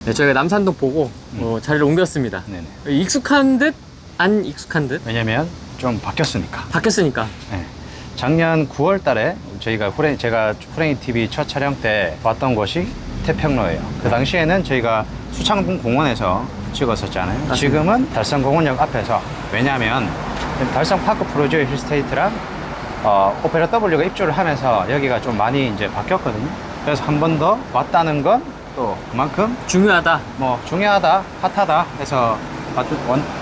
네, 저희가 남산동 보고 자리를 옮겼습니다. 네네. 익숙한 듯, 안 익숙한 듯? 왜냐면 좀 바뀌었으니까. 바뀌었으니까. 네. 작년 9월 달에 제가 후랭이 TV 첫 촬영 때 왔던 곳이 태평로예요. 그 당시에는 저희가 수창동 공원에서 찍었었잖아요. 맞습니다. 지금은 달성공원역 앞에서. 왜냐하면 달성 파크 프로지오 힐스테이트랑 오페라 W가 입주를 하면서 여기가 좀 많이 이제 바뀌었거든요. 그래서 한 번 더 왔다는 건 또 그만큼 중요하다. 뭐 중요하다, 핫하다 해서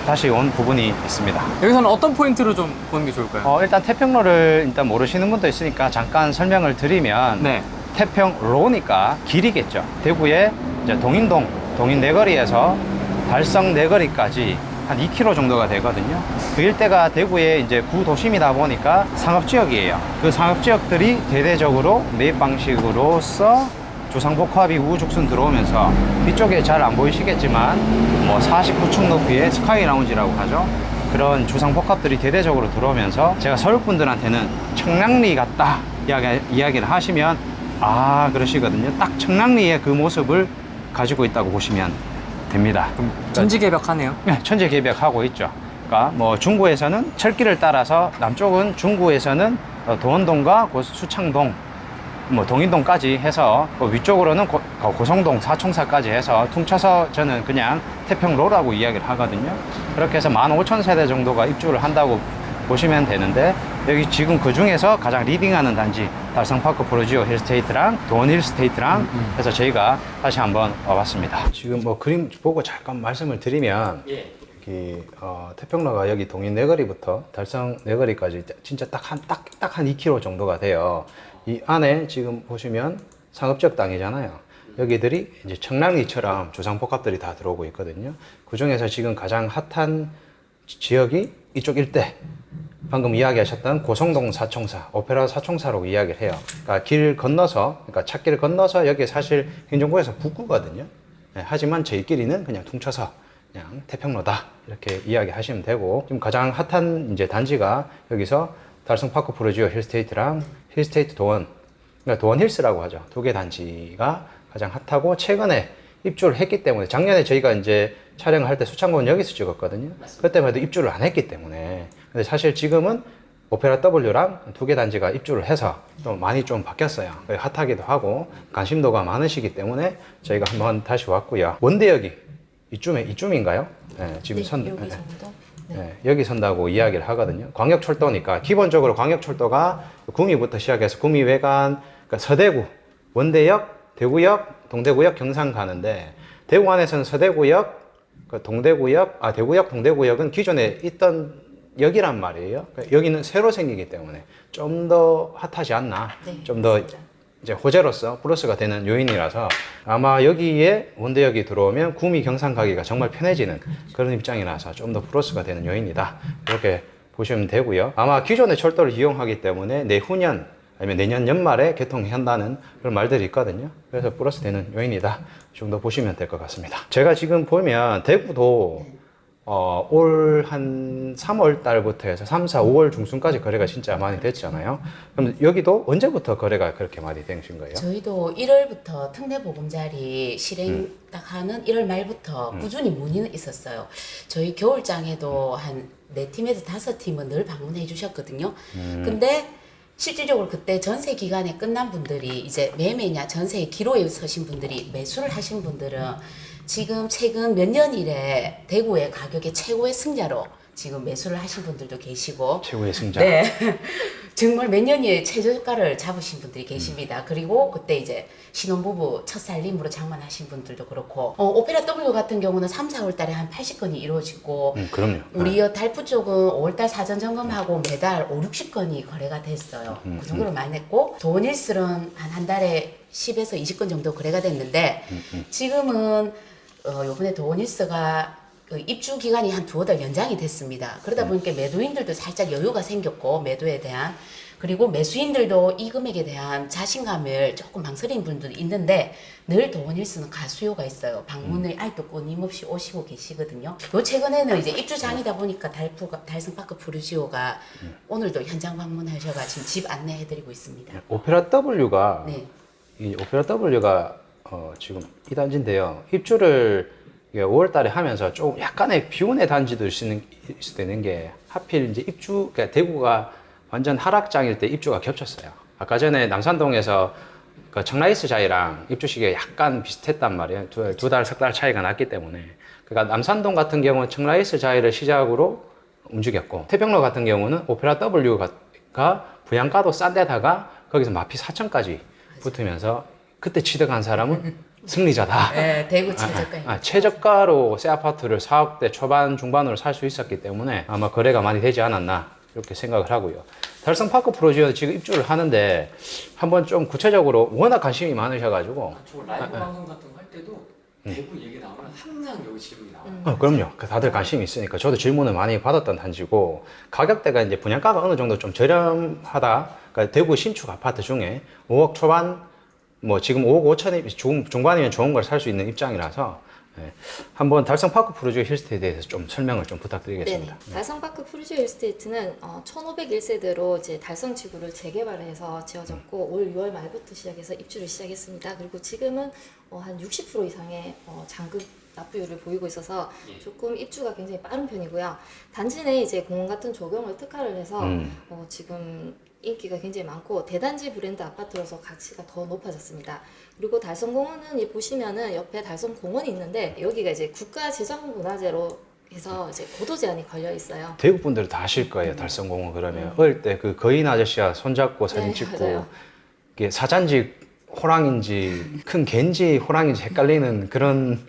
다시 온 부분이 있습니다. 여기서는 어떤 포인트로 좀 보는 게 좋을까요? 일단 태평로를 일단 모르시는 분도 있으니까 잠깐 설명을 드리면 네. 태평로니까 길이겠죠. 대구의 이제 동인 내거리에서 달성 내거리까지 한 2km 정도가 되거든요. 그 일대가 대구의 이제 구도심이다 보니까 상업지역이에요. 그 상업지역들이 대대적으로 매입 방식으로서 주상복합이 우후죽순 들어오면서 뒤쪽에 잘 안 보이시겠지만 뭐 49층 높이의 스카이 라운지라고 하죠. 그런 주상복합들이 대대적으로 들어오면서 제가 서울분들한테는 청량리 같다 이야기를 하시면 그러시거든요. 딱 청량리의 그 모습을 가지고 있다고 보시면 됩니다. 그럼 천지개벽하네요. 네, 천지개벽하고 있죠. 그러니까 뭐 중구에서는 철길을 따라서 남쪽은 중구에서는 도원동과 수창동 뭐 동인동까지 해서 위쪽으로는 고성동, 사총사까지 해서 퉁쳐서 저는 그냥 태평로라고 이야기를 하거든요. 그렇게 해서 15,000세대 정도가 입주를 한다고 보시면 되는데 여기 지금 그 중에서 가장 리딩하는 단지 달성파크 프로지오 힐스테이트랑 도원 힐스테이트랑 해서 저희가 다시 한번 와봤습니다. 지금 뭐 그림 보고 잠깐 말씀을 드리면 여기 태평로가 여기 동인 내거리부터 달성 내거리까지 진짜 딱 한 2km 정도가 돼요. 이 안에 지금 보시면 상업지역 땅이잖아요. 여기들이 이제 청량리처럼 주상복합들이 다 들어오고 있거든요. 그 중에서 지금 가장 핫한 지역이 이쪽 일대. 방금 이야기하셨던 고성동 사총사, 오페라 사총사로 이야기를 해요. 그러니까 길 건너서, 그러니까 찾길을 건너서 여기 사실 행정구에서 북구거든요. 네, 하지만 저희끼리는 그냥 퉁쳐서 그냥 태평로다 이렇게 이야기하시면 되고, 지금 가장 핫한 이제 단지가 여기서 달성파크 프로지오 힐스테이트랑 힐스테이트 도원, 그러니까 도원 힐스라고 하죠. 두 개 단지가 가장 핫하고 최근에 입주를 했기 때문에 작년에 저희가 이제 촬영을 할 때 수창공원 여기서 찍었거든요. 그때만 해도 입주를 안 했기 때문에. 근데 사실 지금은 오페라 W랑 두 개 단지가 입주를 해서 좀 많이 좀 바뀌었어요. 핫하기도 하고 관심도가 많으시기 때문에 저희가 한번 다시 왔고요. 원대역이 이쯤인가요? 네, 지금 여기 정도? 네, 여기 선다고 이야기를 하거든요. 광역철도니까 기본적으로 광역철도가 구미부터 시작해서 구미 외관, 그러니까 서대구, 원대역, 대구역, 동대구역, 경상 가는데 대구 안에서는 서대구역, 대구역, 동대구역은 기존에 있던 역이란 말이에요. 그러니까 여기는 새로 생기기 때문에 좀 더 핫하지 않나, 네, 좀 더 이제 호재로서 플러스가 되는 요인이라서 아마 여기에 원대역이 들어오면 구미 경상 가기가 정말 편해지는 그런 입장이라서 좀 더 플러스가 되는 요인이다 이렇게 보시면 되고요. 아마 기존의 철도를 이용하기 때문에 내후년 아니면 내년 연말에 개통한다는 그런 말들이 있거든요. 그래서 플러스 되는 요인이다 이 정도 보시면 될 것 같습니다. 제가 지금 보면 대구도 올 한 3월 달부터 해서 3, 4, 5월 중순까지 거래가 진짜 많이 됐잖아요. 그럼 여기도 언제부터 거래가 그렇게 많이 되신 거예요? 저희도 1월부터 특례보금자리 실행 딱 하는 1월 말부터 꾸준히 문의는 있었어요. 저희 겨울장에도 한 4팀에서 5팀은 늘 방문해 주셨거든요. 근데 실질적으로 그때 전세 기간에 끝난 분들이 이제 매매냐 전세의 기로에 서신 분들이 매수를 하신 분들은 지금 최근 몇 년 이래 대구의 가격의 최고의 승자로 지금 매수를 하신 분들도 계시고 최고의 승자. 네. 정말 몇 년이 최저가를 잡으신 분들이 계십니다. 그리고 그때 이제 신혼부부 첫 살림으로 장만하신 분들도 그렇고 오페라 W 같은 경우는 3, 4월 달에 한 80건이 이루어지고 그럼요. 우리 달프 쪽은 5월달 사전 점검하고 매달 5, 60건이 거래가 됐어요. 그 정도로 많이 했고 도원힐스는 한 달에 10에서 20건 정도 거래가 됐는데 지금은 요번에 도원힐스가 입주 기간이 한 2달 연장이 됐습니다. 그러다 보니까 매도인들도 살짝 여유가 생겼고 매도에 대한 그리고 매수인들도 이 금액에 대한 자신감을 조금 망설이는 분들도 있는데 늘 도원힐스는 가수요가 있어요. 방문을 아직도 끊임없이 오시고 계시거든요. 요 최근에는 이제 입주장이다 보니까 달성파크 프루지오가 오늘도 현장 방문하셔가지고 집 안내해드리고 있습니다. 오페라 W가 네. 이 오페라 W가 지금 이 단지인데요. 입주를 5월 달에 하면서 좀 약간의 비운의 단지도 있을 수 있는 게 하필 이제 그러니까 대구가 완전 하락장일 때 입주가 겹쳤어요. 아까 전에 남산동에서 그 청라이스 자이랑 입주 시기가 약간 비슷했단 말이에요. 두 달, 석 달 차이가 났기 때문에. 그러니까 남산동 같은 경우는 청라이스 자이를 시작으로 움직였고, 태평로 같은 경우는 오페라 W가 분양가도 싼 데다가 거기서 마피 4천까지 붙으면서 그때 취득한 사람은 승리자다. 네, 대구 최저가입니다. 최저가로 새 아파트를 4억대 초반 중반으로 살 수 있었기 때문에 아마 거래가 많이 되지 않았나 이렇게 생각을 하고요. 달성파크 프로지오 지금 입주를 하는데 한번 좀 구체적으로 워낙 관심이 많으셔가지고 저 라이브 방송 같은 거 할 때도 대구 얘기 나오면 항상 여기 질문이 나와요. 그럼요. 다들 관심이 있으니까 저도 질문을 많이 받았던 단지고, 가격대가 이제 분양가가 어느 정도 좀 저렴하다. 그러니까 대구 신축 아파트 중에 5억 초반, 뭐 지금 5억 5천이 중반이면 좋은 걸 살 수 있는 입장이라서 한번 달성파크 프루지오 힐스테이트에 대해서 좀 설명을 좀 부탁드리겠습니다. 네네. 달성파크 프루지오 힐스테이트는 1501세대로 이제 달성 지구를 재개발해서 지어졌고 올 6월 말부터 시작해서 입주를 시작했습니다. 그리고 지금은 한 60% 이상의 잔금 납부율을 보이고 있어서 조금 입주가 굉장히 빠른 편이고요. 단지 내 이제 공원 같은 조경을 특화를 해서 지금 인기가 굉장히 많고 대단지 브랜드 아파트로서 가치가 더 높아졌습니다. 그리고 달성공원은 보시면은 옆에 달성공원이 있는데 여기가 이제 국가지정문화재로 해서 이제 고도 제한이 걸려 있어요. 대구 분들은 다 아실 거예요. 달성공원 그러면 어릴 때 그 거인 아저씨와 손잡고 사진 네, 찍고 맞아요. 이게 사잔지 호랑인지 큰 개인지 호랑인지 헷갈리는 그런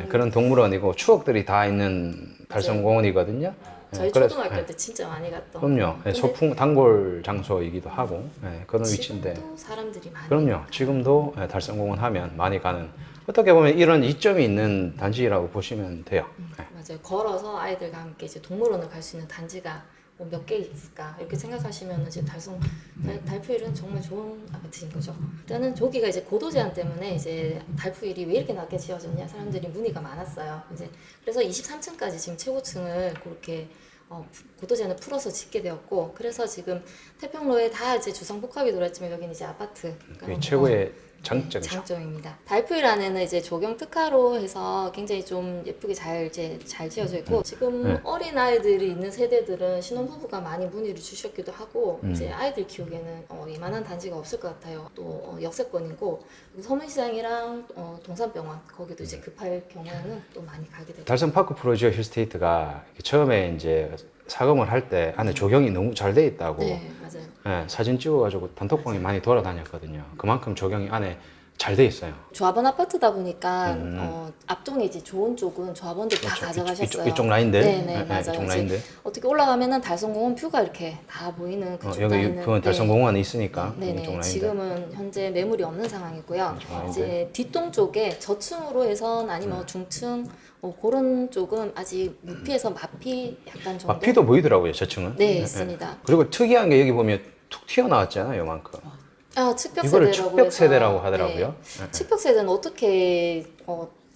그런 동물원이고 추억들이 다 있는 달성공원이거든요. 저희 그래서, 초등학교 때 진짜 많이 갔던. 그럼요. 근데 소풍 단골 장소이기도 하고 그런 위치인데. 지금도 사람들이 많이. 그럼요. 지금도 달성공원 하면 많이 가는, 어떻게 보면 이런 이점이 있는 단지라고 보시면 돼요. 맞아요. 걸어서 아이들과 함께 이제 동물원을 갈 수 있는 단지가 뭐 몇 개 있을까 이렇게 생각하시면 이제 달푸일은 정말 좋은 아파트인 거죠. 일단은 저기가 이제 고도 제한 때문에 이제 달푸일이 왜 이렇게 낮게 지어졌냐 사람들이 문의가 많았어요. 이제 그래서 23층까지 지금 최고층을 그렇게 고도 제한을 풀어서 짓게 되었고, 그래서 지금 태평로에 다 이제 주상복합이 돌았지만 여기는 이제 아파트. 그게 최고의 장점이죠. 네, 장점입니다. 달풀 안에는 이제 조경 특화로 해서 굉장히 좀 예쁘게 잘 지어져 있고, 지금 어린 아이들이 있는 세대들은 신혼부부가 많이 문의를 주셨기도 하고, 이제 아이들 키우기에는 이만한 단지가 없을 것 같아요. 또 역세권이고, 그리고 서문시장이랑 동산병원 거기도 이제 급할 경우에는 또 많이 가게 되죠. 달성파크 프로지오 힐스테이트가 처음에 이제 사검을 할 때 안에 조경이 너무 잘 돼 있다고 네, 맞아요. 사진 찍어가지고 단톡방에 많이 돌아다녔거든요. 그만큼 조경이 안에 잘 돼 있어요. 조합원 아파트다 보니까 앞쪽에 이제 좋은 쪽은 조합원들 다 그렇죠. 가져가셨어요. 이쪽 라인들. 네네, 맞아요. 이쪽 이제 라인들. 어떻게 올라가면은 달성공원 뷰가 이렇게 다 보이는 그쪽 여기 라인은 그건 달성공원이 있으니까 네네. 이쪽 라인들. 지금은 현재 매물이 없는 상황이고요. 이쪽 라인들. 이제 뒷동 쪽에 저층으로 해선 아니면 중층 그런 쪽은 아직 무피에서 마피 약간 정도. 피도 보이더라고요, 저층은. 네, 있습니다. 그리고 특이한 게 여기 보면 툭 튀어나왔잖아요, 요만큼. 측벽 이거를 세대라고 측벽 해서. 세대라고 하더라고요. 네. 측벽 세대는 어떻게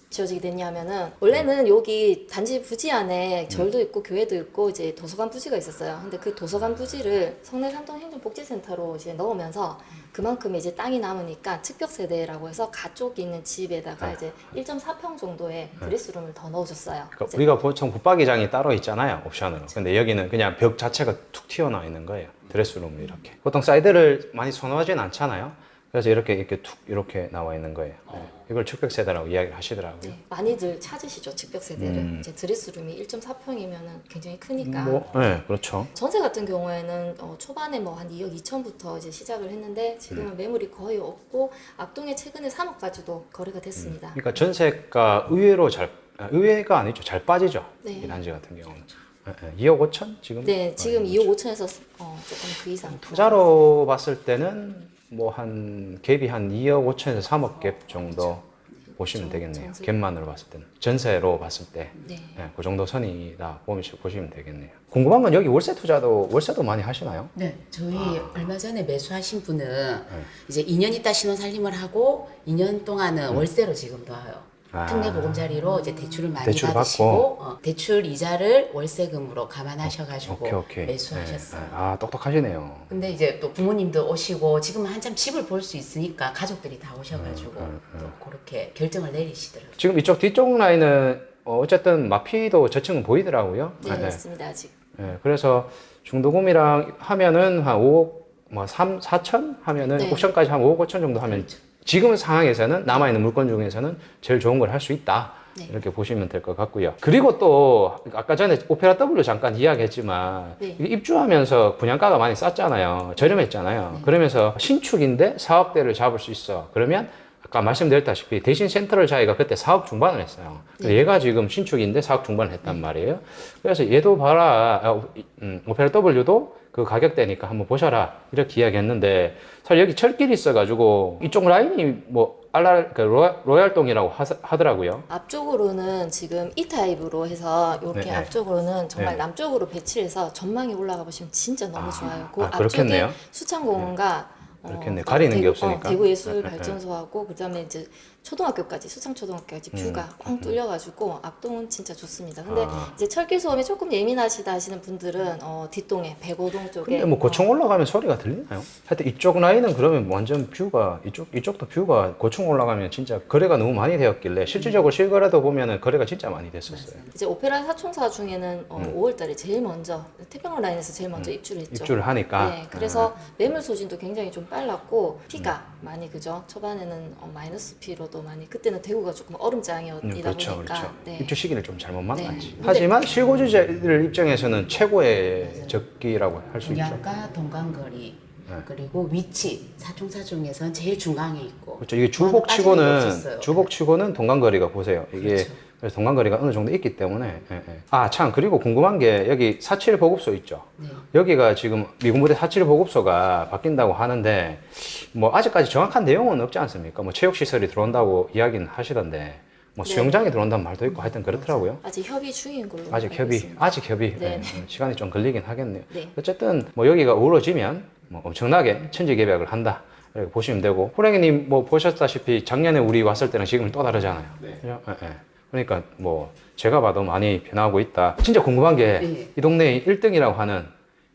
지어지게 됐냐면은 원래는 여기 단지 부지 안에 절도 있고 교회도 있고 이제 도서관 부지가 있었어요. 근데 그 도서관 부지를 성내삼동 행정복지센터로 이제 넣으면서 그만큼 이제 땅이 남으니까 측벽 세대라고 해서 가쪽에 있는 집에다가 이제 1.4평 정도의 드레스룸을 더 넣어줬어요. 그러니까 우리가 보통 붙박이장이 따로 있잖아요, 옵션으로. 근데 여기는 그냥 벽 자체가 툭 튀어나와 있는 거예요. 드레스룸을 이렇게. 보통 사이드를 많이 선호하진 않잖아요. 그래서 이렇게 툭 이렇게 나와 있는 거예요. 이걸 측벽 세대라고 이야기를 하시더라고요. 네, 많이들 찾으시죠, 측벽 세대를. 이제 드레스룸이 1.4평이면은 굉장히 크니까. 네, 그렇죠. 전세 같은 경우에는 초반에 뭐 한 2억 2천부터 이제 시작을 했는데 지금은 매물이 거의 없고 앞동에 최근에 3억까지도 거래가 됐습니다. 그러니까 전세가 의외가 아니죠. 잘 빠지죠. 네. 이 단지 같은 경우는. 2억 5천 지금? 네, 지금 2억 5천에서 조금 그 이상. 투자로 봤을 때는 뭐 한 갭이 한 2억 5천에서 3억 갭 정도 보시면 되겠네요. 전세. 갭만으로 봤을 때는. 전세로 봤을 때. 네. 그 정도 선이다 보시면 되겠네요. 궁금한 건 여기 월세도 많이 하시나요? 네, 저희 얼마 전에 매수하신 분은 이제 2년 있다 신혼 살림을 하고 2년 동안은 월세로 지금 놔요. 특례 보금자리로 이제 대출을 많이 대출을 받으시고 대출 이자를 월세금으로 감안하셔가지고 오케이. 매수하셨어요. 네. 아, 똑똑하시네요. 근데 이제 또 부모님도 오시고 지금 한참 집을 볼 수 있으니까 가족들이 다 오셔가지고 또 그렇게 결정을 내리시더라고요. 지금 이쪽 뒤쪽 라인은 어쨌든 마피도 저층은 보이더라고요. 네, 맞습니다. 아직. 네, 그래서 중도금이랑 하면은 한 5억, 뭐 3, 4천 하면은 네. 옵션까지 한 5억 5천 정도 하면 지금 상황에서는 남아있는 물건 중에서는 제일 좋은 걸 할 수 있다. 네. 이렇게 보시면 될 것 같고요. 그리고 또 아까 전에 오페라 W 잠깐 이야기했지만 네. 이게 입주하면서 분양가가 많이 쌌잖아요. 저렴했잖아요. 그러면서 신축인데 사업대를 잡을 수 있어. 그러면 아까 말씀드렸다시피 대신 센트럴 자이가 그때 4억 중반을 했어요. 얘가 지금 신축인데 4억 중반을 했단 말이에요. 그래서 얘도 봐라. 오페라 W도 그 가격대니까 한번 보셔라. 이렇게 이야기했는데 사실 여기 철길이 있어가지고 이쪽 라인이 뭐 로얄동이라고 하더라고요. 앞쪽으로는 지금 E 타입으로 해서 이렇게 네, 네. 앞쪽으로는 정말 네. 남쪽으로 배치해서 전망이 올라가 보시면 진짜 너무 좋아요. 그 앞쪽에 그렇겠네요. 수창공원과 그렇겠네. 가리는 게 없으니까. 대구예술발전소하고 그다음에 이제 초등학교까지 수창초등학교까지 뷰가 꽝 뚫려가지고 앞동은 진짜 좋습니다. 근데 이제 철길 소음에 조금 예민하시다 하시는 분들은 뒷동에 백오동 쪽에 근데 뭐 고층 올라가면 소리가 들리나요? 하여튼 이쪽 라인은 그러면 완전 뷰가 이쪽도 뷰가 고층 올라가면 진짜 거래가 너무 많이 되었길래 실질적으로 실거래도 보면은 거래가 진짜 많이 됐었어요. 이제 오페라 사총사 중에는 5월달에 제일 먼저 태평양 라인에서 제일 먼저 입주를 했죠. 입주를 하니까. 네, 그래서 매물 소진도 굉장히 좀 빨랐고 피가 많이 그죠. 초반에는 마이너스 피로도 많이 그때는 대구가 조금 얼음장이다 그렇죠, 보니까 그렇죠. 네. 입주 시기를 좀 잘못 만났지. 네. 하지만 실거주자들 입장에서는 최고의 적기라고 할 수 있죠. 분양가, 동간거리 네. 그리고 위치 사총사 중에서는 제일 중앙에 있고 그렇죠. 이게 빠지는 게 없었어요. 주복치고는 동간거리가 보세요. 이게 그렇죠. 그래서 동간거리가 어느 정도 있기 때문에. 아, 참 그리고 궁금한 게 여기 47 보급소 있죠. 네. 여기가 지금 미군부대 47 보급소가 바뀐다고 하는데 뭐 아직까지 정확한 내용은 없지 않습니까? 뭐 체육시설이 들어온다고 이야기는 하시던데 뭐 네. 수영장이 들어온다는 말도 있고 하여튼 그렇더라고요. 아직 협의 중인 걸로 아직 알고 있습니다. 아직 협의. 네. 시간이 좀 걸리긴 하겠네요. 네. 어쨌든 뭐 여기가 우러지면 뭐 엄청나게 천지개벽을 한다. 이렇게 보시면 되고 호랭이님 뭐 보셨다시피 작년에 우리 왔을 때랑 지금은 또 다르잖아요. 네. 그죠? 그러니까 뭐 제가 봐도 많이 변하고 있다. 진짜 궁금한 게 네. 이 동네의 1등이라고 하는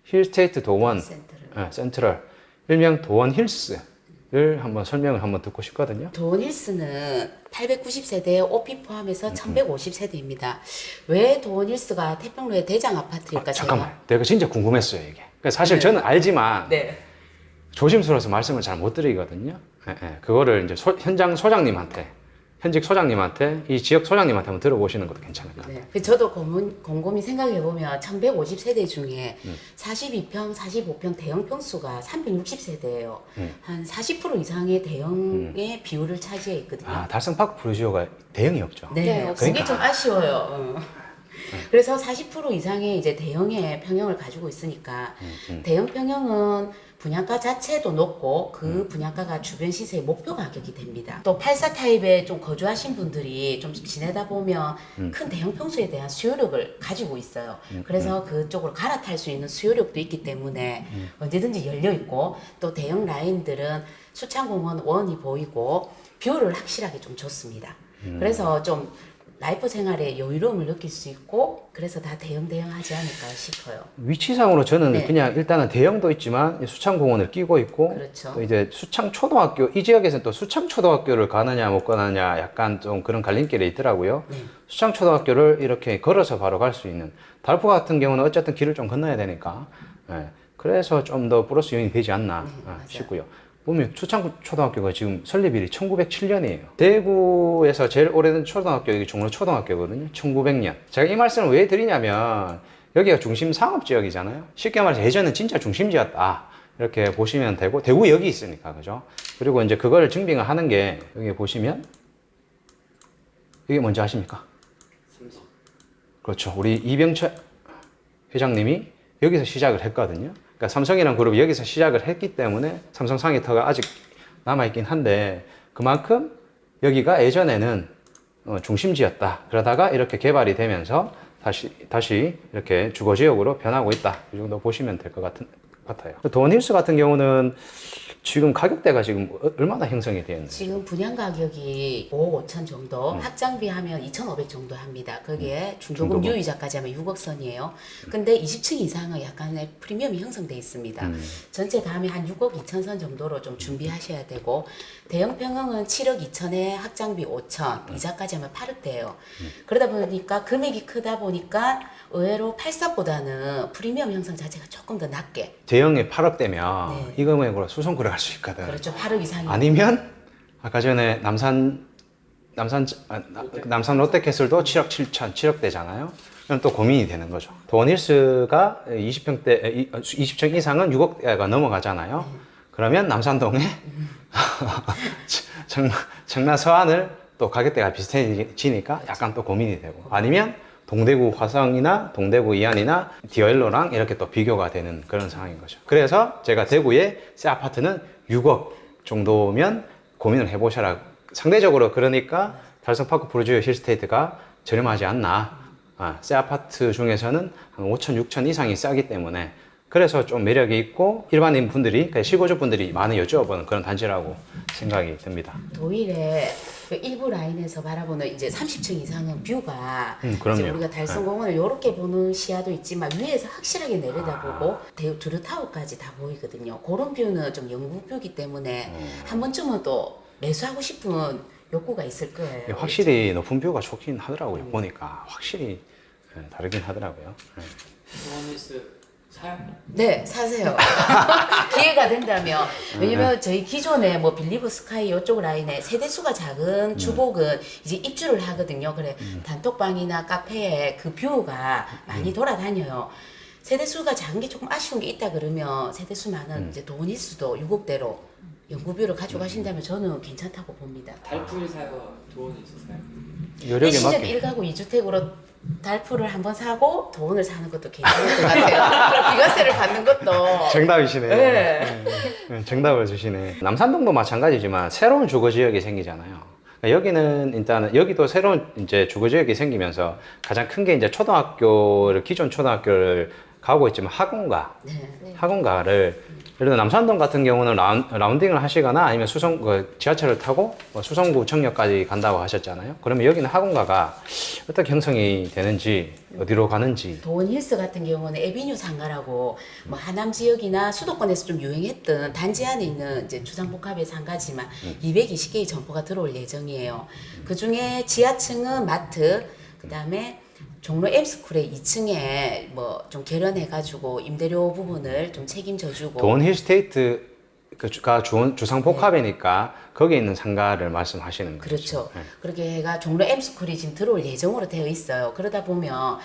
힐스테이트 도원 센터를. 센트럴 일명 도원 힐스를 한번 설명을 한번 듣고 싶거든요. 도원힐스는 890세대 오피 포함해서 1150세대입니다. 왜 도원힐스가 태평로의 대장 아파트일까? 잠깐만, 내가 진짜 궁금했어요 이게. 그러니까 사실 네. 저는 알지만 네. 조심스러워서 말씀을 잘 못 드리거든요. 그거를 이제 현장 소장님한테, 현직 소장님한테, 이 지역 소장님한테 한번 들어보시는 것도 괜찮을 것 같아요. 네. 저도 곰곰이 생각해보면 1150세대 중에 42평, 45평 대형 평수가 360세대예요. 한 40% 이상의 대형의 비율을 차지해 있거든요. 아, 달성파크 프로지오가 대형이 없죠. 네, 네, 그게 없으니까. 좀 아쉬워요. 그래서 40% 이상의 이제 대형의 평형을 가지고 있으니까 대형 평형은 분양가 자체도 높고 그 분양가가 주변 시세의 목표 가격이 됩니다. 또 84 타입에 좀 거주하신 분들이 좀 지내다 보면 큰 대형 평수에 대한 수요력을 가지고 있어요. 그래서 그쪽으로 갈아탈 수 있는 수요력도 있기 때문에 언제든지 열려 있고 또 대형 라인들은 수창공원 원이 보이고 뷰를 확실하게 좀 좋습니다. 그래서 좀 라이프 생활에 여유로움을 느낄 수 있고 그래서 다 대형 하지 않을까 싶어요. 위치상으로 저는 네. 그냥 일단은 대형도 있지만 수창공원을 끼고 있고 그렇죠. 또 이제 수창초등학교 이 지역에서는 또 수창초등학교를 가느냐 못 가느냐 약간 좀 그런 갈림길에 있더라고요. 네. 수창초등학교를 이렇게 걸어서 바로 갈 수 있는 달포 같은 경우는 어쨌든 길을 좀 건너야 되니까 그래서 좀 더 플러스 요인이 되지 않나 싶고요. 보면 수창초등학교가 지금 설립일이 1907년이에요. 대구에서 제일 오래된 초등학교 여기 종로초등학교거든요. 1900년. 제가 이 말씀을 왜 드리냐면 여기가 중심 상업지역이잖아요. 쉽게 말해서 예전엔 진짜 중심지였다. 이렇게 보시면 되고 대구역이 있으니까 그죠? 그리고 이제 그걸 증빙을 하는 게 여기 보시면 이게 뭔지 아십니까? 삼성. 그렇죠. 우리 이병철 회장님이 여기서 시작을 했거든요. 그러니까 삼성이라는 그룹이 여기서 시작을 했기 때문에 삼성 상해터가 아직 남아있긴 한데 그만큼 여기가 예전에는 중심지였다. 그러다가 이렇게 개발이 되면서 다시 이렇게 주거지역으로 변하고 있다. 이 정도 보시면 될 것 같아요. 도원힐스 같은 경우는 지금 가격대가 지금 얼마나 형성이 되어 있나요? 지금 분양 가격이 5억 5천 정도, 확장비 하면 2,500 정도 합니다. 거기에 중도금 중도금. 유이자까지 하면 6억 선이에요. 근데 20층 이상은 약간의 프리미엄이 형성돼 있습니다. 전체 다 하면 한 6억 2천 선 정도로 좀 준비하셔야 되고, 대형 평형은 7억 2천에 확장비 5천, 이자까지 하면 8억대예요. 그러다 보니까 금액이 크다 보니까 의외로 84보다는 프리미엄 형성 자체가 조금 더 낮게. 대형이 8억대면 네. 이 금액으로 수송구를 할 수 있거든. 그렇죠. 8억 이상이. 아니면 아까 전에 남산 롯데캐슬도 7억 7천, 7억대잖아요. 그럼 또 고민이 되는 거죠. 도원힐스가 20층 이상은 6억대가 넘어가잖아요. 그러면 남산동에 청라 서안을 또 가격대가 비슷해지니까 약간 또 고민이 되고, 아니면 동대구 화성이나 동대구 이안이나 디얼로랑 이렇게 또 비교가 되는 그런 상황인 거죠. 그래서 제가 대구에 새 아파트는 6억 정도면 고민을 해보셔라. 상대적으로 그러니까 달성파크 프로지오 힐스테이트가 저렴하지 않나. 새 아파트 중에서는 한 5천, 6천 이상이 싸기 때문에 그래서 좀 매력이 있고 일반인 분들이, 실거주 분들이 많이 여쭤보는 그런 단지라고 생각이 듭니다. 도일에 그 일부 라인에서 바라보는 이제 30층 이상은 뷰가 그럼요. 이제 우리가 달성공원을 이렇게 보는 시야도 있지만 위에서 확실하게 내려다보고 두루타워까지 다 보이거든요. 그런 뷰는 좀 영국뷰이기 때문에 한 번쯤은 또 매수하고 싶은 욕구가 있을 거예요. 확실히 높은 뷰가 좋긴 하더라고요. 보니까 확실히 다르긴 하더라고요. 도원힐스 사요? 네, 사세요. 기회가 된다면. 왜냐면 저희 기존에 뭐 빌리브 스카이 이쪽 라인에 세대수가 작은 주복은 이제 입주를 하거든요. 그래, 단톡방이나 카페에 그 뷰가 많이 돌아다녀요. 세대수가 작은 게 조금 아쉬운 게 있다 그러면 세대수 많은 이제 도원힐스도 6억대로 연구뷰를 가져가신다면 저는 괜찮다고 봅니다. 달풀 사요? 도원힐스 사요? 여력에 일시적 맞게. 1가구 2주택으로 달풀을 한번 사고 돈을 사는 것도 괜찮을 것 같아요. 그럼 비과세를 받는 것도. 정답이시네. 네. 정답을 주시네. 남산동도 마찬가지지만 새로운 주거 지역이 생기잖아요. 그러니까 여기는 일단은 여기도 새로운 이제 주거 지역이 생기면서 가장 큰 게 이제 기존 초등학교를 가고 있지만 학원가, 네. 학원가를 예를 들어 남산동 같은 경우는 라운딩을 하시거나 아니면 지하철을 타고 수성구청역까지 간다고 하셨잖아요. 그러면 여기는 학원가가 어떻게 형성이 되는지, 어디로 가는지. 도원힐스 같은 경우는 에비뉴 상가라고 뭐 하남 지역이나 수도권에서 좀 유행했던 단지 안에 있는 이제 주상복합의 상가지만 220개의 점포가 들어올 예정이에요. 그 중에 지하층은 마트, 그 다음에 종로 M스쿨의 2층에 뭐 좀 개련해가지고 임대료 부분을 좀 책임져주고. 도원 힐스테이트가 주상복합이니까 거기에 있는 상가를 말씀하시는 거죠. 그렇죠. 네. 그렇게 해가 종로 M스쿨이 지금 들어올 예정으로 되어 있어요. 그러다 보면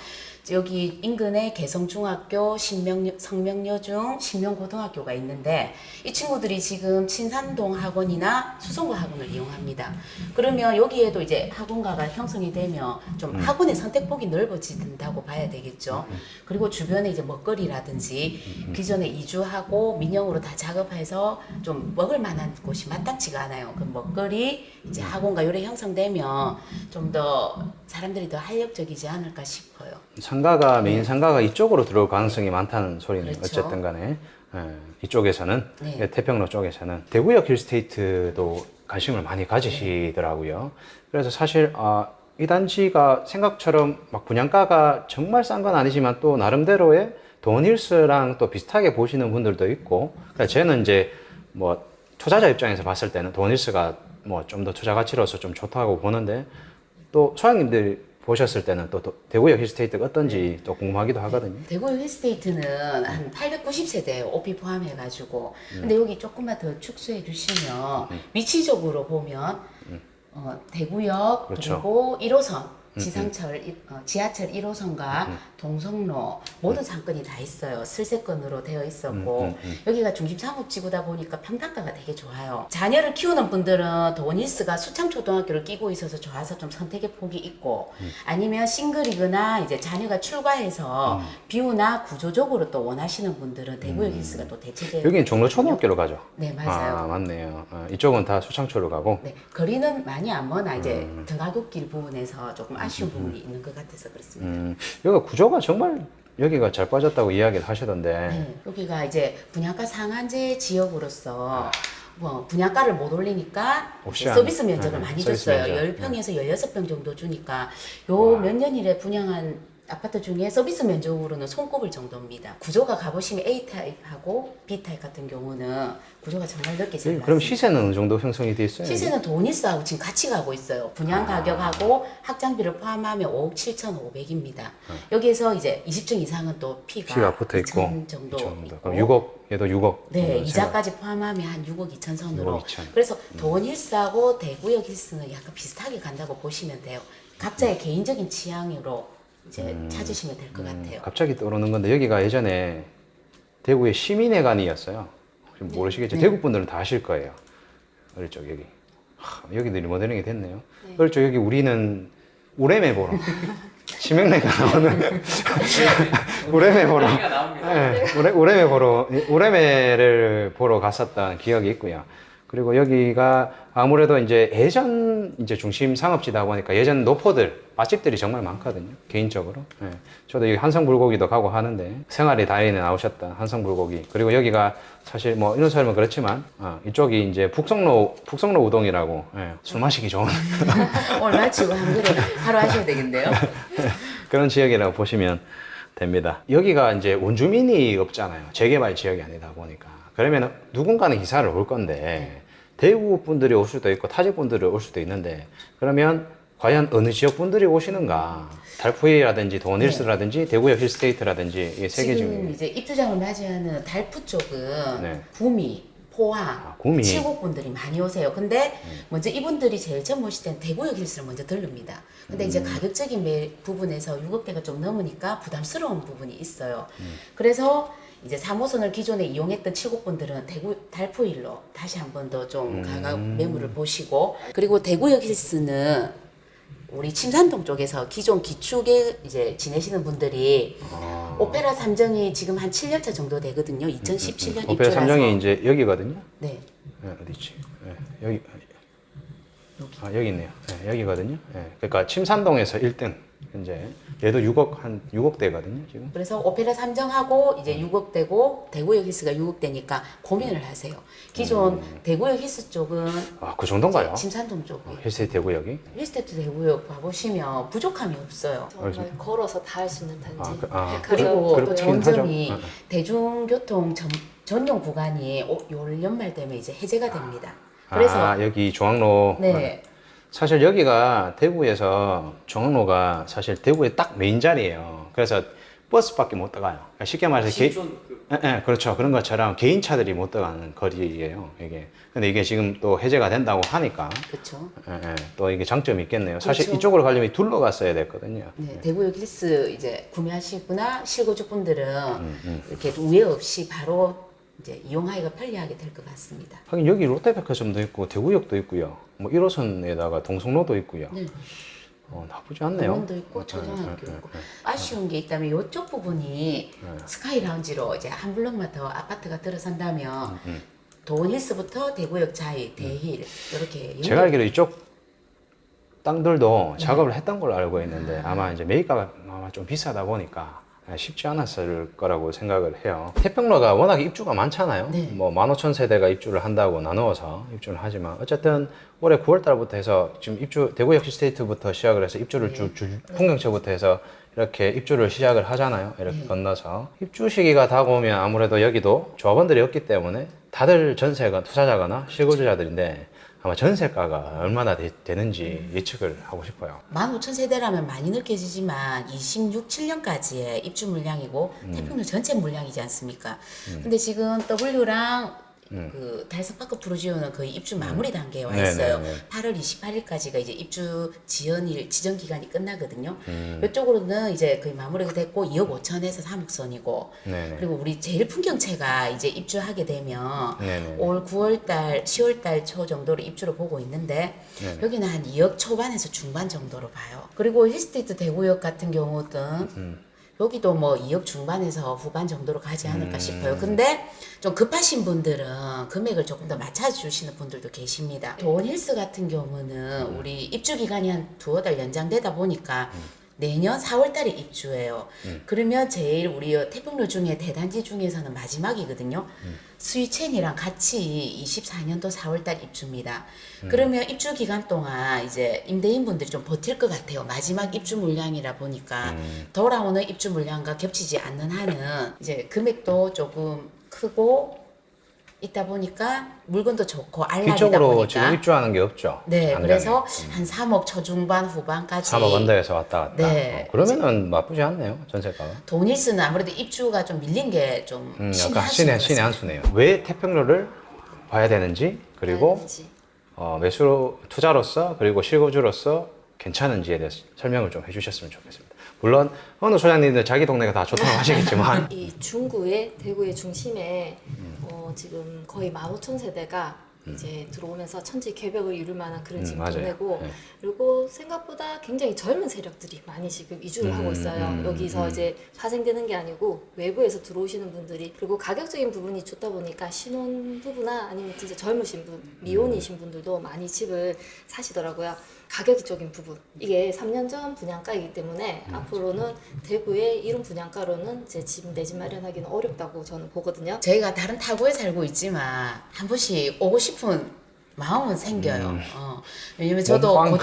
여기 인근에 개성중학교, 성명여중, 신명고등학교가 있는데 이 친구들이 지금 친산동 학원이나 수성구 학원을 이용합니다. 그러면 여기에도 이제 학원가가 형성이 되면 좀 학원의 선택폭이 넓어진다고 봐야 되겠죠. 그리고 주변에 이제 먹거리라든지 기존에 이주하고 민영으로 다 작업해서 좀 먹을 만한 곳이 마땅치가 않아요. 그 먹거리, 이제 학원가 요래 형성되면 좀 더 사람들이 더 활력적이지 않을까 싶어요. 메인 상가가 이쪽으로 들어올 가능성이 많다는 소리는 그렇죠. 어쨌든 간에 이쪽에서는, 네. 태평로 쪽에서는 대구역 힐스테이트도 관심을 많이 가지시더라고요. 그래서 사실 이 단지가 생각처럼 막 분양가가 정말 싼 건 아니지만 또 나름대로의 도원힐스랑 또 비슷하게 보시는 분들도 있고, 그래서 저는 이제 뭐 투자자 입장에서 봤을 때는 도원힐스가 뭐 좀 더 투자 가치로서 좀 좋다고 보는데, 또 소장님들 보셨을 때는 또 대구역 힐스테이트가 어떤지 또 궁금하기도 하거든요. 대구 힐스테이트는 한 890세대 오피 포함해가지고 근데 여기 조금만 더 축소해 주시면 위치적으로 보면 대구역 그렇죠. 그리고 1호선 지하철 1호선과 동성로 모든 상권이 다 있어요. 슬세권으로 되어 있었고 여기가 중심 상업지구다 보니까 평당가가 되게 좋아요. 자녀를 키우는 분들은 도원힐스가 수창초등학교를 끼고 있어서 좋아서 좀 선택의 폭이 있고 아니면 싱글이거나 이제 자녀가 출가해서 뷰나 구조적으로 또 원하시는 분들은 대구역 힐스가 또 대체제예요. 여기는 종로초등학교로 가죠? 네, 맞아요. 맞네요. 이쪽은 다 수창초로 가고. 네, 거리는 많이 안 머나 이제 등하굣길 부분에서 조금 아쉬운 부분이 있는 것 같아서 그렇습니다. 여기가 구조가 정말 여기가 잘 빠졌다고 이야기를 하시던데. 네, 여기가 이제 분양가 상한제 지역으로서 뭐 분양가를 못 올리니까 옵션. 서비스 면적을 네, 많이 서비스 줬어요. 면적. 10평에서 16평 정도 주니까 요 몇 년 이래 분양한 아파트 중에 서비스 면적으로는 손꼽을 정도입니다. 구조가 가보시면 A타입하고 B타입 같은 경우는 구조가 정말 넓게 잘 그럼 났습니다. 시세는 어느 정도 형성이 돼 있어요? 시세는 돈일수하고 지금 같이 가고 있어요. 분양 가격하고 확장비를 포함하면 5억 7,500입니다. 여기에서 이제 20층 이상은 또 피가 붙어 있고 2천 정도 2천 정도. 있고. 그럼 6억 얘도 6억. 네, 정도 이자까지 포함하면 한 6억 2천 선으로. 6억 2천. 그래서 돈 힐스하고 대구역 힐스는 약간 비슷하게 간다고 보시면 돼요. 각자의 개인적인 취향으로 이제 찾으시면 될 것 같아요. 갑자기 떠오르는 건데 여기가 예전에 대구의 시민회관이었어요. 혹시 모르시겠죠? 네. 대구 분들은 다 아실 거예요. 어릴 적 여기. 여기도 리모델링이 됐네요. 네. 어릴 적 여기 우리는 우레메 보러 치명내가 나오는 우레메 보러 얘기가 나옵니다. 네, 우레메를 보러 갔었던 기억이 있고요. 그리고 여기가 아무래도 이제 예전 이제 중심 상업지다 보니까 예전 노포들 맛집들이 정말 많거든요. 개인적으로. 예. 저도 여기 한성불고기도 가고 하는데 생활의 달인에 나오셨던 한성불고기. 그리고 여기가 사실 뭐 이런 사람은 그렇지만 이쪽이 이제 북성로 우동이라고 술 마시기 좋은 오늘 마치고 한 그릇 하루 하셔야 되겠네요. 그런 지역이라고 보시면 됩니다. 여기가 이제 원주민이 없잖아요. 재개발 지역이 아니다 보니까. 그러면 누군가는 이사를 올 건데 대구 분들이 올 수도 있고 타지 분들이 올 수도 있는데 그러면 과연 어느 지역 분들이 오시는가? 달푸이라든지 도원힐스라든지 대구역 힐스테이트라든지 이 세 개 지금 중에 이제 입주장을 맞이하는 달푸 쪽은 네. 구미, 포항, 구미. 칠곡 분들이 많이 오세요. 근데 먼저 이분들이 제일 처음 오실 땐 대구역 힐스를 먼저 들릅니다. 근데 이제 가격적인 부분에서 6억대가 좀 넘으니까 부담스러운 부분이 있어요. 그래서 이제 3호선을 기존에 이용했던 칠곡분들은 대구 달포일로 다시 한 번 더 좀 가격 매물을 보시고 그리고 대구역 힐스는 우리 침산동 쪽에서 기존 기축에 이제 지내시는 분들이 오페라 삼정이 지금 한 7년차 정도 되거든요. 2017년 오페라 입주라서. 삼정이 이제 여기거든요. 네. 어디지? 여기. 여기 있네요. 여기거든요. 그러니까 침산동에서 1등. 이제 얘도 6억대거든요, 지금. 그래서 오페라 삼정하고 이제 6억대고 대구역 힐스가 6억대니까 고민을 하세요. 기존 대구역 힐스 쪽은 그 정도인가요? 침산동 쪽이 힐스테이트 대구역이? 힐스테이트 대구역 봐보시면 부족함이 없어요. 정말 걸어서 다 할 수 있는 단지. 그리고 또 그렇긴 좋은 하죠. 점이 대중교통 전용 구간이 올 연말 되면 이제 해제가 됩니다. 그래서 여기 중앙로. 네. 사실 여기가 대구에서 중앙로가 사실 대구의 딱 메인 자리예요. 그래서 버스밖에 못 들어가요. 그러니까 쉽게 말해서 신촌 그렇죠. 그런 것처럼 개인차들이 못 들어가는 거리예요. 이게. 근데 이게 지금 또 해제가 된다고 하니까 그렇죠. 또 이게 장점이 있겠네요. 사실 그렇죠. 이쪽으로 가려면 둘러갔어야 됐거든요. 네, 대구역 힐스 이제 구매하시거나 실거주분들은 이렇게 우회 없이 바로 이제 이용하기가 편리하게 될 것 같습니다. 하긴 여기 롯데백화점도 있고 대구역도 있고요. 뭐 1호선에다가 동성로도 있고요. 네. 나쁘지 않네요. 공원도 있고 초등학교 있고 아쉬운 게 있다면 이쪽 부분이 스카이 라운지로 이제 한 블록만 더 아파트가 들어선다면 도원 힐스부터 대구역 자이 대힐 이렇게 제가 알기로 이쪽 땅들도 작업을 했던 걸로 알고 있는데 아마 이제 매입가가 아마 좀 비싸다 보니까 쉽지 않았을 거라고 생각을 해요. 태평로가 워낙 입주가 많잖아요. 네. 뭐 15,000세대가 입주를 한다고 나누어서 입주를 하지만 어쨌든 올해 9월 달부터 해서 지금 대구역 힐스테이트부터 시작을 해서 입주를 풍경채부터 해서 이렇게 입주를 시작을 하잖아요. 이렇게 건너서 입주 시기가 다가오면 아무래도 여기도 조합원들이 없기 때문에 다들 전세가 투자자거나 실거주자들인데 아마 전세가가 얼마나 되는지 예측을 하고 싶어요. 15,000세대라면 많이 느껴지지만 26, 7년까지의 입주 물량이고 태평로 전체 물량이지 않습니까? 근데 지금 W랑 그 달성파크 프로지오는 거의 입주 마무리 단계에 와 있어요. 네네네. 8월 28일까지가 이제 입주 지정 기간이 끝나거든요. 이쪽으로는 이제 거의 마무리가 됐고 2억 5천에서 3억 선이고 네네. 그리고 우리 제일 풍경채가 이제 입주하게 되면 네네. 올 9월달, 10월달 초 정도로 입주를 보고 있는데 네네. 여기는 한 2억 초반에서 중반 정도로 봐요. 그리고 힐스테이트 대구역 같은 경우는 여기도 뭐 2억 중반에서 후반 정도로 가지 않을까 싶어요. 근데 좀 급하신 분들은 금액을 조금 더 맞춰주시는 분들도 계십니다. 도원힐스 같은 경우는 우리 입주 기간이 한 두어 달 연장되다 보니까 내년 4월 달에 입주해요. 그러면 제일 우리 태평로 중에 대단지 중에서는 마지막이거든요. 스위첸이랑 같이 24년도 4월 달 입주입니다. 그러면 입주 기간 동안 이제 임대인분들이 좀 버틸 것 같아요. 마지막 입주 물량이라 보니까 돌아오는 입주 물량과 겹치지 않는 한은 이제 금액도 조금 크고 있다 보니까 물건도 좋고 알라리다 뒤쪽으로 보니까 지금 입주하는 게 없죠. 네, 당장에. 그래서 한 3억 초중반 후반까지 3억 언더에서 왔다 갔다. 네. 그러면은 나쁘지 않네요, 전세가가. 도닐스는 아무래도 입주가 좀 밀린 게 좀 약간 신의 한 수네요. 왜 태평로를 봐야 되는지, 그리고 매수 투자로서 그리고 실거주로서 괜찮은지에 대해서 설명을 좀 해주셨으면 좋겠습니다. 물론 어느 소장님들 자기 동네가 다 좋다고 하시겠지만 이 중구의 대구의 중심에 지금 거의 15,000세대가 이제 들어오면서 천지 개벽을 이룰 만한 그런 지금 맞아요. 동네고 네. 그리고 생각보다 굉장히 젊은 세력들이 많이 지금 이주를 하고 있어요. 여기서 이제 파생되는 게 아니고 외부에서 들어오시는 분들이 그리고 가격적인 부분이 좋다 보니까 신혼부부나 아니면 진짜 젊으신 분, 미혼이신 분들도 많이 집을 사시더라고요. 가격적인 부분 이게 3년 전 분양가이기 때문에 앞으로는 대구의 이런 분양가로는 제 집 내 집 마련하기는 어렵다고 저는 보거든요. 저희가 다른 타구에 살고 있지만 한 번씩 오고 싶은 마음은 생겨요. 왜냐면 저도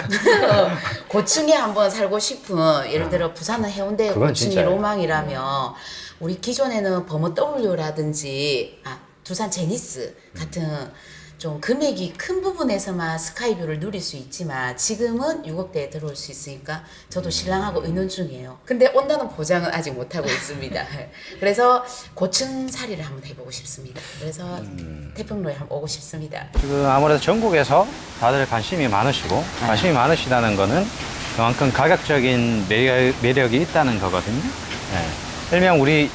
고층에 한번 살고 싶은 예를 들어 부산은 해운대 그건 고층이 진짜예요. 로망이라면 우리 기존에는 범어 W라든지 두산 제니스 같은 좀 금액이 큰 부분에서만 스카이뷰를 누릴 수 있지만 지금은 6억대에 들어올 수 있으니까 저도 신랑하고 의논 중이에요. 근데 온다는 보장은 아직 못하고 있습니다. 그래서 고층 살이를 한번 해보고 싶습니다. 그래서 태평로에 한번 오고 싶습니다. 지금 아무래도 전국에서 다들 관심이 많으시고 관심이 많으시다는 거는 그만큼 가격적인 매력이 있다는 거거든요. 네. 일명 우리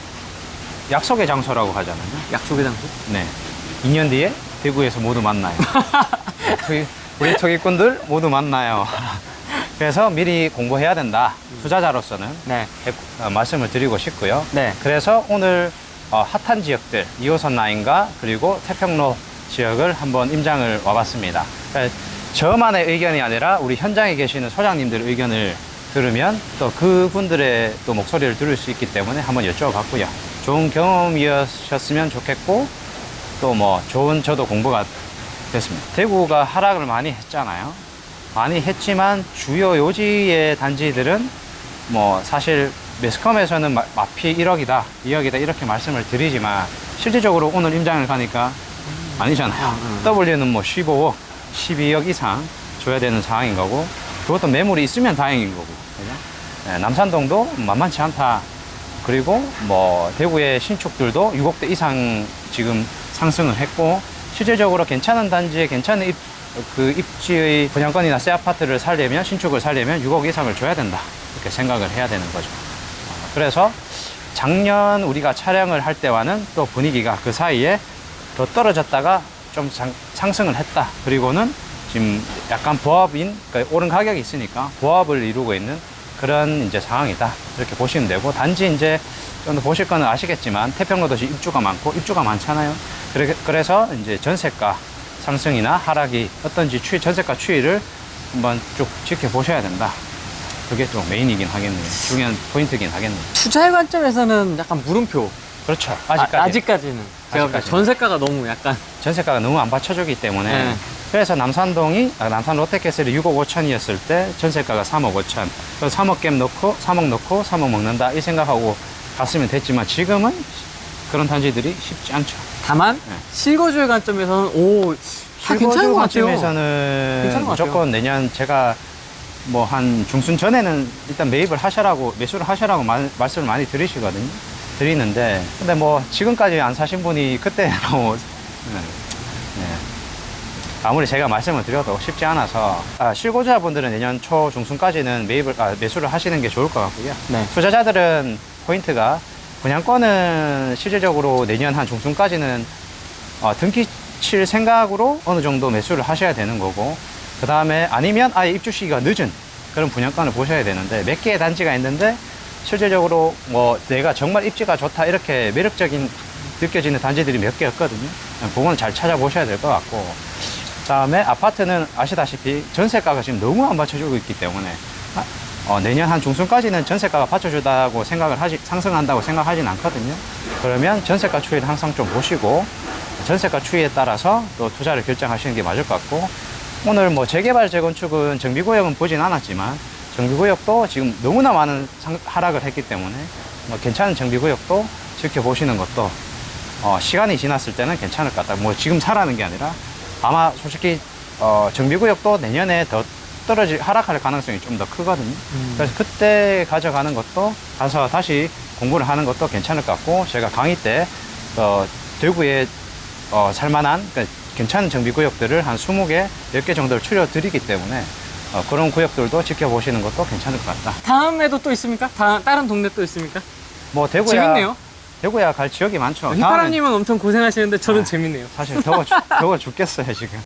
약속의 장소라고 하잖아요. 약속의 장소? 네. 2년 뒤에 대구에서 모두 만나요. 우리 투기꾼들 모두 만나요. 그래서 미리 공부해야 된다. 투자자로서는 네. 말씀을 드리고 싶고요. 네. 그래서 오늘 핫한 지역들 2호선 라인과 그리고 태평로 지역을 한번 임장을 와봤습니다. 그러니까 저만의 의견이 아니라 우리 현장에 계시는 소장님들의 의견을 들으면 또 그분들의 또 목소리를 들을 수 있기 때문에 한번 여쭤봤고요. 좋은 경험이었으면 좋겠고 또 뭐 좋은 저도 공부가 됐습니다. 대구가 하락을 많이 했잖아요. 많이 했지만 주요 요지의 단지들은 뭐 사실 매스컴에서는 마피 1억이다, 2억이다 이렇게 말씀을 드리지만 실질적으로 오늘 임장을 가니까 아니잖아요. W는 뭐 15억, 12억 이상 줘야 되는 상황인 거고 그것도 매물이 있으면 다행인 거고 그죠? 네, 남산동도 만만치 않다. 그리고 뭐 대구의 신축들도 6억대 이상 지금 상승을 했고 실질적으로 괜찮은 단지에 괜찮은 입지의 분양권이나 새 아파트를 살려면 신축을 살려면 6억 이상을 줘야 된다 이렇게 생각을 해야 되는 거죠. 그래서 작년 우리가 촬영을 할 때와는 또 분위기가 그 사이에 더 떨어졌다가 좀 상승을 했다. 그리고는 지금 약간 보합인 그러니까 오른 가격이 있으니까 보합을 이루고 있는 그런 이제 상황이다 이렇게 보시면 되고 단지 이제 좀 더 보실 거는 아시겠지만 태평로도 입주가 많고 입주가 많잖아요. 그래서 이제 전세가 상승이나 하락이 어떤지 전세가 추이를 한번 쭉 지켜보셔야 된다. 그게 좀 메인이긴 하겠네요. 중요한 포인트긴 하겠네요. 투자의 관점에서는 약간 물음표. 그렇죠. 아직까지는. 제가 아직까지는. 전세가가 너무 약간. 전세가가 너무 안 받쳐주기 때문에 네. 그래서 남산 롯데캐슬이 6억 5천이었을 때 전세가가 3억 5천. 그래서 3억 갭 넣고 3억 넣고 3억 먹는다 이 생각하고 갔으면 됐지만 지금은 그런 단지들이 쉽지 않죠. 다만 네. 실거주의 관점에서는 괜찮은 것 같아요. 관점에서는 괜찮은 것 같아요. 무조건 내년 제가 뭐 한 중순 전에는 일단 매수를 하시라고 말씀을 많이 드리는데 근데 뭐 지금까지 안 사신 분이 그때라고 아무리 제가 말씀을 드려도 쉽지 않아서 실거주자분들은 내년 초 중순까지는 매수를 하시는 게 좋을 것 같고요. 네. 투자자들은 포인트가 분양권은 실질적으로 내년 한 중순까지는 등기 칠 생각으로 어느 정도 매수를 하셔야 되는 거고 그 다음에 아니면 아예 입주 시기가 늦은 그런 분양권을 보셔야 되는데 몇 개의 단지가 있는데 실질적으로 뭐 내가 정말 입지가 좋다 이렇게 매력적인 느껴지는 단지들이 몇 개였거든요. 그거는 잘 찾아보셔야 될 것 같고, 다음에 아파트는 아시다시피 전세가가 지금 너무 안 받쳐주고 있기 때문에 내년 한 중순까지는 전세가가 받쳐주다고 상승한다고 생각하진 않거든요. 그러면 전세가 추이를 항상 좀 보시고 전세가 추이에 따라서 또 투자를 결정하시는 게 맞을 것 같고, 오늘 뭐 재개발 재건축은 정비구역은 보진 않았지만 정비구역도 지금 너무나 많은 하락을 했기 때문에 뭐 괜찮은 정비구역도 지켜보시는 것도 시간이 지났을 때는 괜찮을 것 같다. 뭐 지금 사라는 게 아니라 아마 솔직히 정비구역도 내년에 더 하락할 가능성이 좀 더 크거든요. 그래서 그때 가져가는 것도 가서 다시 공부를 하는 것도 괜찮을 것 같고, 제가 강의 때 대구에 살만한 그러니까 괜찮은 정비구역들을 한 20개, 10개 정도를 추려드리기 때문에 그런 구역들도 지켜보시는 것도 괜찮을 것 같다. 다음에도 또 있습니까? 다른 동네 또 있습니까? 뭐 대구야 재밌네요. 대구야 갈 지역이 많죠. 휘파람님은 엄청 고생하시는데 저는 재밌네요. 사실 더워 죽겠어요 지금.